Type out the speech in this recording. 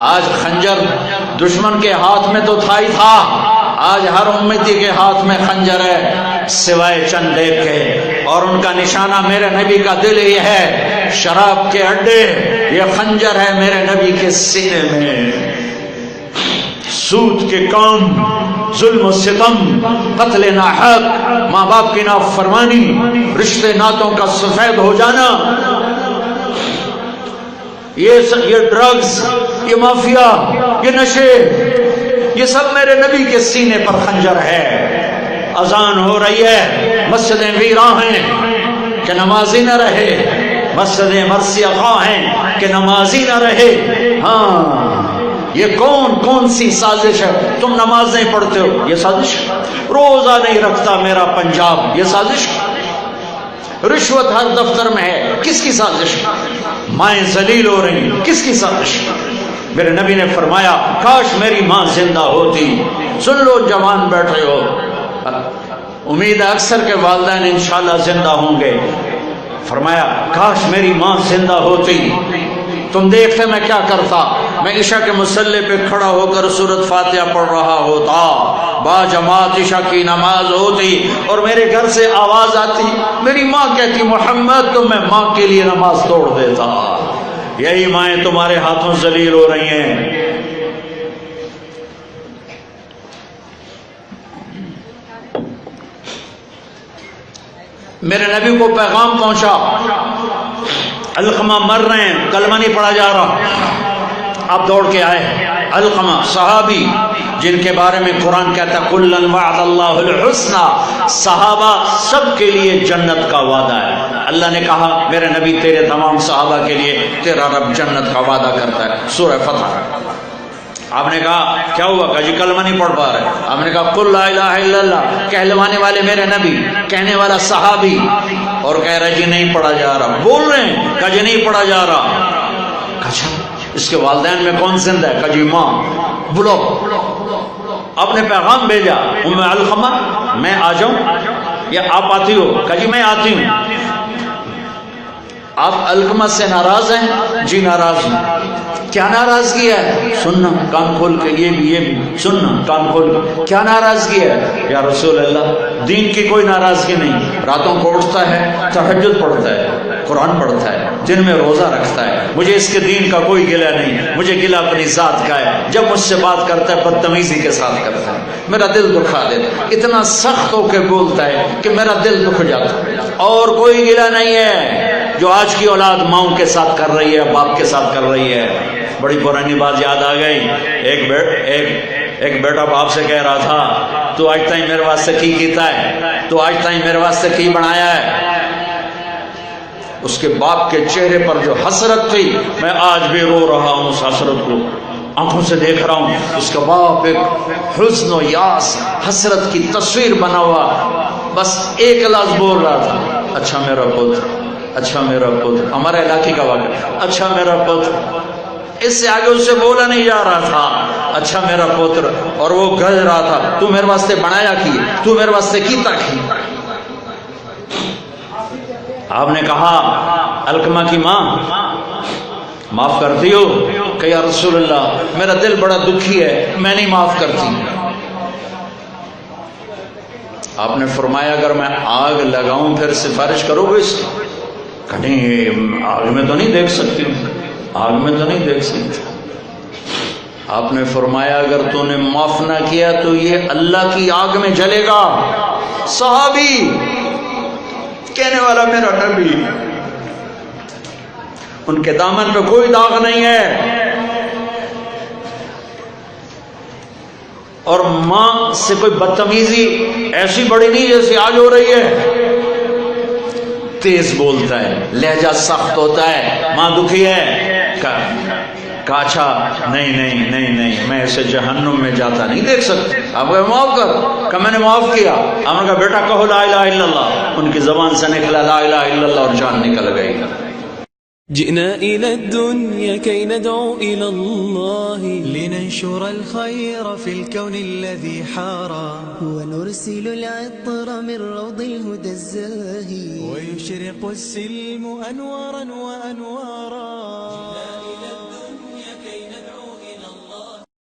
آج خنجر دشمن کے ہاتھ میں تو تھا ہی تھا، آج ہر امتی کے ہاتھ میں خنجر ہے سوائے چند ایک کے، اور ان کا نشانہ میرے نبی کا دل ہی ہے۔ شراب کے اڈے، یہ خنجر ہے میرے نبی کے سینے میں۔ سود کے کام، ظلم و ستم، قتل ناحق، ماں باپ کی نافرمانی، رشتے ناتوں کا سفید ہو جانا، یہ ڈرگز، یہ مافیا، یہ نشے، یہ سب میرے نبی کے سینے پر خنجر ہے۔ اذان ہو رہی ہے، مسجدیں ویراں ہیں کہ نمازی نہ رہے، مسجدیں مرثیہ خواہ ہیں کہ نمازی نہ رہے۔ ہاں، یہ کون سی سازش ہے؟ تم نماز نہیں پڑھتے ہو، یہ سازش۔ روزہ نہیں رکھتا میرا پنجاب، یہ سازش۔ رشوت ہر دفتر میں ہے، کس کی سازش؟ مائیں ذلیل ہو رہی، کس کی سازش؟ میرے نبی نے فرمایا کاش میری ماں زندہ ہوتی۔ سن لو جوان بیٹھے ہو، امید ہے اکثر کے والدین انشاءاللہ زندہ ہوں گے۔ فرمایا کاش میری ماں زندہ ہوتی، تم دیکھتے میں کیا کرتا؟ میں عشاء کے مصلی پہ کھڑا ہو کر سورۃ فاتحہ پڑھ رہا ہوتا، با جماعت عشاء کی نماز ہوتی اور میرے گھر سے آواز آتی، میری ماں کہتی محمد، تو میں ماں کے لیے نماز توڑ دیتا۔ یہی مائیں تمہارے ہاتھوں ذلیل ہو رہی ہیں۔ میرے نبی کو پیغام پہنچا، علقمہ مر رہے ہیں، کلمہ نہیں پڑھا جا رہا۔ آپ دوڑ کے آئے، علقمہ صحابی جن کے بارے میں قرآن کہتا ہے کُلًّا وعد اللہ الحسنى، صحابہ سب کے لیے جنت کا وعدہ ہے۔ اللہ نے کہا میرے نبی تیرے تمام صحابہ کے لیے تیرا رب جنت کا وعدہ کرتا ہے، سورہ فتح۔ آپ نے کہا کیا ہوا؟ کہا جی کلمہ نہیں پڑھ پا رہے۔ آپ نے کہا قل لا الہ الا اللہ، کہلوانے والے میرے نبی، کہنے والا صحابی، اور کہہ رہے جی نہیں پڑھا جا رہا، بول رہے ہیں، کہا جی نہیں پڑھا جا رہا۔ کہا اس کے والدین میں کون زندہ ہے؟ کہا جی ماں۔ بلاؤ۔ آپ نے پیغام بھیجا، ام علقمہ میں آ جاؤں یا آپ آتی ہو؟ کہا جی میں آتی ہوں۔ آپ علقمہ سے ناراض ہیں؟ جی ناراض ہوں۔ کیا ناراضگی ہے؟ سننا کان کھول کے، یہ بھی سننا کان کھول کے، کیا ناراضگی ہے؟ یا رسول اللہ دین کی کوئی ناراضگی نہیں، راتوں کو اٹھتا ہے، تہجد پڑھتا ہے، قرآن پڑھتا ہے، دن میں روزہ رکھتا ہے، مجھے اس کے دین کا کوئی گلہ نہیں، مجھے گلہ اپنی ذات کا ہے۔ جب مجھ سے بات کرتا ہے بدتمیزی کے ساتھ کرتا ہے، میرا دل دکھا دیتا، اتنا سخت ہو کے بولتا ہے کہ میرا دل دکھ جاتا ہے۔ اور کوئی گلہ نہیں ہے جو آج کی اولاد ماؤں کے ساتھ کر رہی ہے، باپ کے ساتھ کر رہی ہے۔ بڑی پرانی بات یاد آ گئی، ایک بیٹا باپ سے کہہ رہا تھا تو آج تائیں میرے واسطے کی کیتا ہے، تو آج تائیں میرے واسطے کی بنایا ہے۔ اس کے باپ کے چہرے پر جو حسرت تھی، میں آج بھی رو رہا ہوں اس حسرت کو، آنکھوں سے دیکھ رہا ہوں۔ اس کا باپ ایک حزن و یاس، حسرت کی تصویر بنا ہوا، بس ایک لفظ بول رہا تھا، اچھا میرا پتر، اچھا میرا پتر۔ ہمارے علاقے کا واقعہ، اچھا میرا پتر۔ اس سے آگے اس سے بولا نہیں جا رہا تھا، اچھا میرا پتر، اور وہ گرج رہا تھا، تو میرے واسطے بنایا کی، تو میرے واسطے کیتا کی۔ آپ نے کہا علقمہ کی ماں معاف کرتی ہو؟ کہ یا رسول اللہ میرا دل بڑا دکھی ہے، میں نہیں معاف کرتی۔ آپ نے فرمایا اگر میں آگ لگاؤں پھر سفارش کرو گے اس کی؟ کہیں آگ میں تو نہیں دیکھ سکتی ہوں، آگ میں تو نہیں دیکھ سکتی۔ آپ نے فرمایا اگر تو نے معاف نہ کیا تو یہ اللہ کی آگ میں جلے گا۔ صحابی، کہنے والا میرا نبی، ان کے دامن پہ کوئی داغ نہیں ہے، اور ماں سے کوئی بدتمیزی ایسی بڑی نہیں جیسی آج ہو رہی ہے۔ تیز بولتا ہے، لہجہ سخت ہوتا ہے، ماں دکھی ہے، کہا اچھا نہیں میں اسے جہنم میں جاتا نہیں دیکھ سکتا، آپ کو معاف کر۔ کہ میں نے معاف کیا۔ ہم نے کہا بیٹا کہو لا الہ الا اللہ۔ ان کی زبان سے نکلا لا الہ الا اللہ اور جان نکل گئی۔ جئنا إلى الدنيا كي ندعو إلى الله لننشر الخير في الكون الذي حارى ونرسل العطر من روض الهدى الزاهي ويشرق السلم أنوارا وأنوارا.